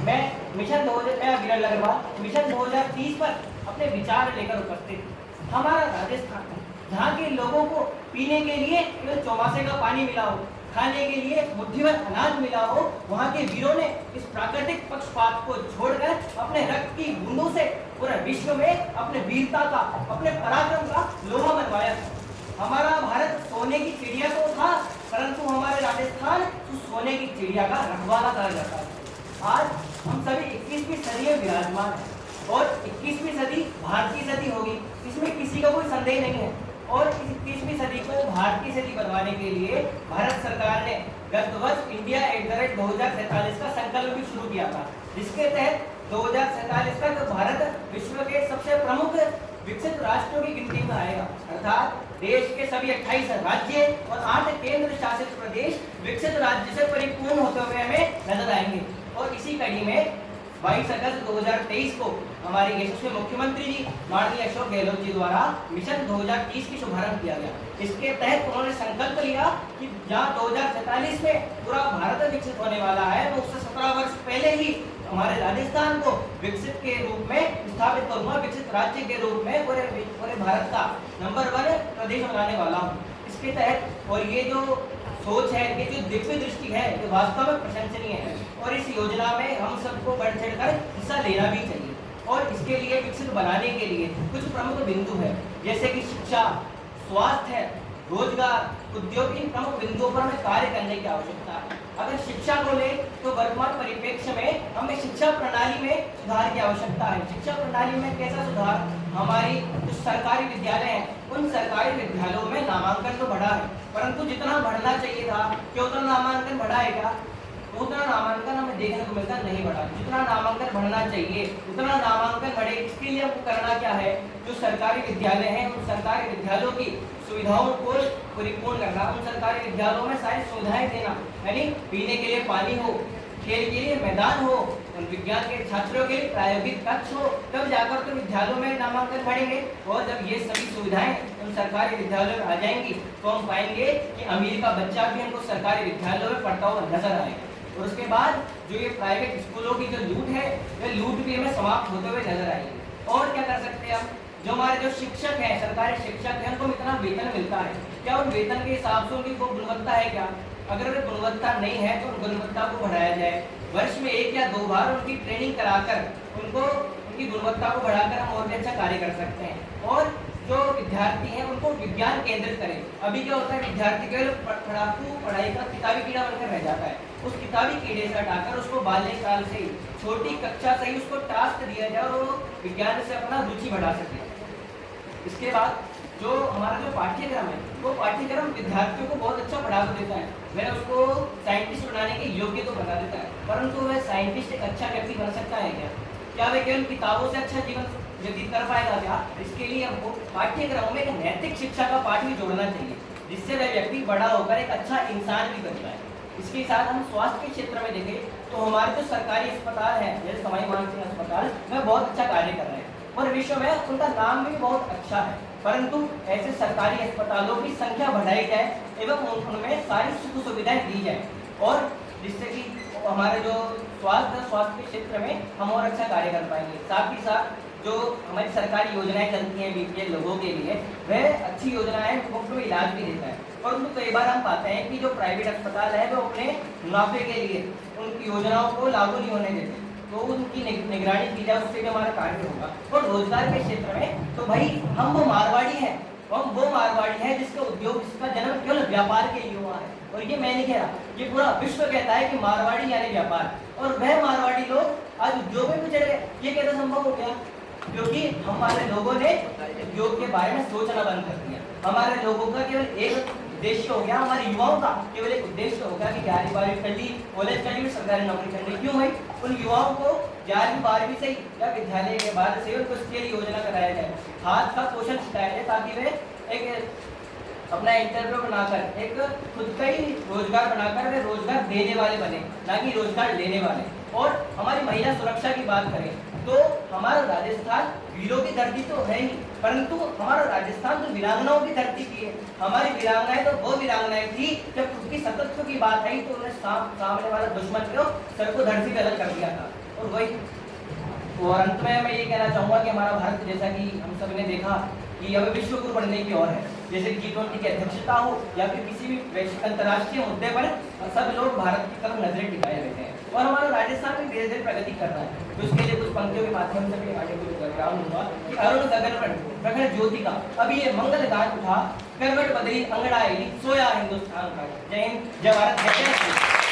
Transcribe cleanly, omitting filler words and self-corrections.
मैं मिशन 2000 मैं विरल अग्रवाल मिशन 2030 पर अपने विचार लेकर उपस्थित। हमारा राजस्थान जहाँ के लोगों को पीने के लिए केवल चौमासे का पानी मिला हो, खाने के लिए मुट्ठी भर अनाज मिला हो, वहाँ के वीरों ने इस प्राकृतिक पक्षपात को छोड़कर अपने रक्त की बूंदों से पूरे विश्व में अपने वीरता का, अपने पराक्रम का लोहा मनवाया था। हमारा भारत सोने की चिड़िया तो था, परंतु हमारे राजस्थान उस सोने की चिड़िया का रखवाला कहा जाता है। आज हम सभी 21वीं सदी में विराजमान हैं और 21वीं सदी भारतीय सदी होगी, इसमें किसी का कोई संदेह नहीं है। और इस 21वीं सदी को भारतीय सदी बनवाने के लिए भारत सरकार ने गत वर्ष इंडिया @2047 का संकल्प भी शुरू किया था, जिसके तहत 2047 तक भारत विश्व के सबसे प्रमुख विकसित राष्ट्रों की गिनती में आएगा। अर्थात देश के सभी 28 राज्य और 8 केंद्र शासित प्रदेश विकसित राज्य से परिपूर्ण होते हुए हमें नजर आएंगे। और इसी कड़ी में 22 अगस्त 2023 को हमारे यशस्वी मुख्यमंत्री जी माननीय अशोक गहलोत जी द्वारा मिशन 2030 की शुभारंभ किया गया। इसके तहत उन्होंने संकल्प लिया कि जहाँ 2047 में पूरा भारत विकसित होने वाला है, तो उससे 17 वर्ष पहले ही हमारे राजस्थान को विकसित के रूप में स्थापित करूंगा, विकसित राज्य के रूप में पूरे भारत का नंबर 1 प्रदेश बनाने वाला हूँ। इसके तहत और ये जो सोच है, ये जो दिव्य दृष्टि है, ये वास्तव में प्रशंसनीय है और इस योजना में हम सबको बढ़ चढ़कर हिस्सा लेना भी चाहिए। और इसके लिए विकसित बनाने के लिए कुछ प्रमुख बिंदु है, जैसे कि शिक्षा, स्वास्थ्य, रोजगार, उद्योग, इन प्रमुख बिंदुओं पर हमें कार्य करने की आवश्यकता है। अगर शिक्षा को ले तो वर्तमान परिप्रेक्ष्य में हमें शिक्षा प्रणाली में सुधार की आवश्यकता है। शिक्षा प्रणाली में कैसा सुधार? हमारी जो सरकारी विद्यालय हैं, उन सरकारी विद्यालयों में नामांकन तो बढ़ा है, परंतु जितना बढ़ना चाहिए था, क्या उतना नामांकन बढ़ा है क्या? उतना नामांकन हमें देखने को मिलता नहीं बढ़ा। जितना नामांकन बढ़ना चाहिए उतना नामांकन बढ़े, इसके लिए हमको करना क्या है? जो सरकारी विद्यालय हैं, उन सरकारी विद्यालयों की सुविधाओं को परिपूर्ण करना, उन सरकारी विद्यालयों में सारी सुविधाएं देना, यानी पीने के लिए पानी हो, खेल के लिए मैदान हो, उन विज्ञान के छात्रों के लिए प्रायोगिक कक्ष हो, तब जाकर तो विद्यालयों में नामांकन बढ़ेंगे। और जब ये सभी सुविधाएं उन सरकारी विद्यालयों में आ जाएंगी तो हम पाएंगे कि अमीर का बच्चा भी हमको सरकारी विद्यालयों में पढ़ता हुआ नजर आएगा। और उसके बाद जो ये प्राइवेट स्कूलों की जो लूट है, वह लूट भी हमें समाप्त होते हुए नजर आएगी। और क्या कर सकते हैं हम? जो हमारे जो शिक्षक हैं, सरकारी शिक्षक हैं, उनको इतना वेतन मिलता है, क्या उन वेतन के हिसाब से उनकी कोई गुणवत्ता है क्या? अगर गुणवत्ता नहीं है तो गुणवत्ता को बढ़ाया जाए। वर्ष में 1 या 2 बार उनकी ट्रेनिंग कराकर उनको उनकी गुणवत्ता को बढ़ाकर हम और भी अच्छा कार्य कर सकते हैं। और जो विद्यार्थी हैं उनको विज्ञान केंद्रित करें। अभी क्या होता है, विद्यार्थी केवल पढ़ाकू पढ़ाई का किताबी कीड़ा बनकर रह जाता है। उस किताबी कीड़े से हटाकर उसको बाल्यकाल से ही, छोटी कक्षा से ही उसको टास्क दिया जाए और वो विज्ञान से अपना रुचि बढ़ा सके। इसके बाद जो हमारा जो पाठ्यक्रम है, वो पाठ्यक्रम विद्यार्थियों को बहुत अच्छा बढ़ा देता है। वह उसको साइंटिस्ट बनाने के योग्य तो बना देता है, परंतु वह साइंटिस्ट एक अच्छा व्यक्ति बन सकता है क्या? क्या वह केवल किताबों से अच्छा जीवन व्यतीत कर पाएगा क्या? इसके लिए हमको पाठ्यक्रमों में एक नैतिक शिक्षा का पाठ भी जोड़ना चाहिए, जिससे वह व्यक्ति बड़ा होकर एक अच्छा इंसान भी बनता है। इसके साथ हम स्वास्थ्य के क्षेत्र में देखें तो हमारे जो सरकारी अस्पताल हैं, जैसे सवाई मानसिंह अस्पताल, वह बहुत अच्छा कार्य कर रहे हैं और विश्व में उनका नाम भी बहुत अच्छा है। परंतु ऐसे सरकारी अस्पतालों की संख्या बढ़ाई जाए एवं उनमें सारी सुख सुविधाएं दी जाए, और जिससे कि हमारे जो स्वास्थ्य के क्षेत्र में हम और अच्छा कार्य कर पाएंगे। साथ ही साथ जो हमारी सरकारी योजनाएं चलती हैं बीपीएल लोगों के लिए, वह अच्छी योजनाएं, मुफ्त में इलाज भी देता है। परंतु कई बार हम पाते हैं कि जो प्राइवेट अस्पताल है वो अपने मुनाफे के लिए उनकी योजनाओं को लागू नहीं होने देते, तो उनकी निगरानी की जाए, उससे भी हमारा कार्य होगा। और रोजगार के क्षेत्र में तो भाई हम वो मारवाड़ी हैं, हम वो मारवाड़ी है जिसका उद्योग, जिसका जन्म केवल व्यापार के लिए हुआ है। और ये मैं नहीं कह रहा, ये पूरा विश्व कहता है कि मारवाड़ी यानी व्यापार, और वह मारवाड़ी लोग आज उद्योग में भी चढ़ गए। ये कैसे संभव हो गया? क्योंकि हमारे लोगों ने उद्योग के बारे में सोचना बंद कर दिया। हमारे लोगों का केवल एक उद्देश्य हो गया, हमारे युवाओं का केवल एक उद्देश्य होगा कि 11वीं 12वीं कर ली, कॉलेज कर ली, सरकारी नौकरी कर ली। क्यों भाई? उन युवाओं को 11वीं 12वीं से या विद्यालय के बाद से उनको स्किल योजना कराया जाए, हाथ का पोषण सिखाया जाए, ताकि वे एक अपना इंटरव्यू बनाकर एक खुद का ही रोजगार बनाकर वे रोजगार देने वाले बने, ना कि रोजगार लेने वाले। और हमारी महिला सुरक्षा की बात करें तो हमारा राजस्थान वीरों की धरती तो है ही, परंतु हमारा राजस्थान तो वीरांगनाओं की धरती की है। हमारी वीरांगनाएं तो वो वीरांगनाएं थी जब खुद की सतत्व की बात आई तो उन्हें सामने वाला दुश्मन को सर को धरती पे अलग कर दिया था। और वही और अंत में मैं ये कहना चाहूँगा कि हमारा भारत, जैसा कि हम सब ने देखा कि अब विश्व गुरु बनने की ओर है, जैसे G20 की अध्यक्षता हो या फिर किसी भी वैश्विक अंतर्राष्ट्रीय मुद्दे पर सब लोग भारत की तरफ नजरें टिकाए रहते हैं और हमारा राजस्थान में धीरे धीरे प्रगति कर रहा है। तो इसके लिए कुछ पंक्तियों के माध्यम से मैं आगे कुछ बैकग्राउंड दूंगा कि अरुण गगन पर प्रखर ज्योति का अभी ये मंगल गान उठा, करवट बदली अंगड़ाई, सोया हिंदुस्तान का। जय हिंद, जय भारत, जय जय श्री राम।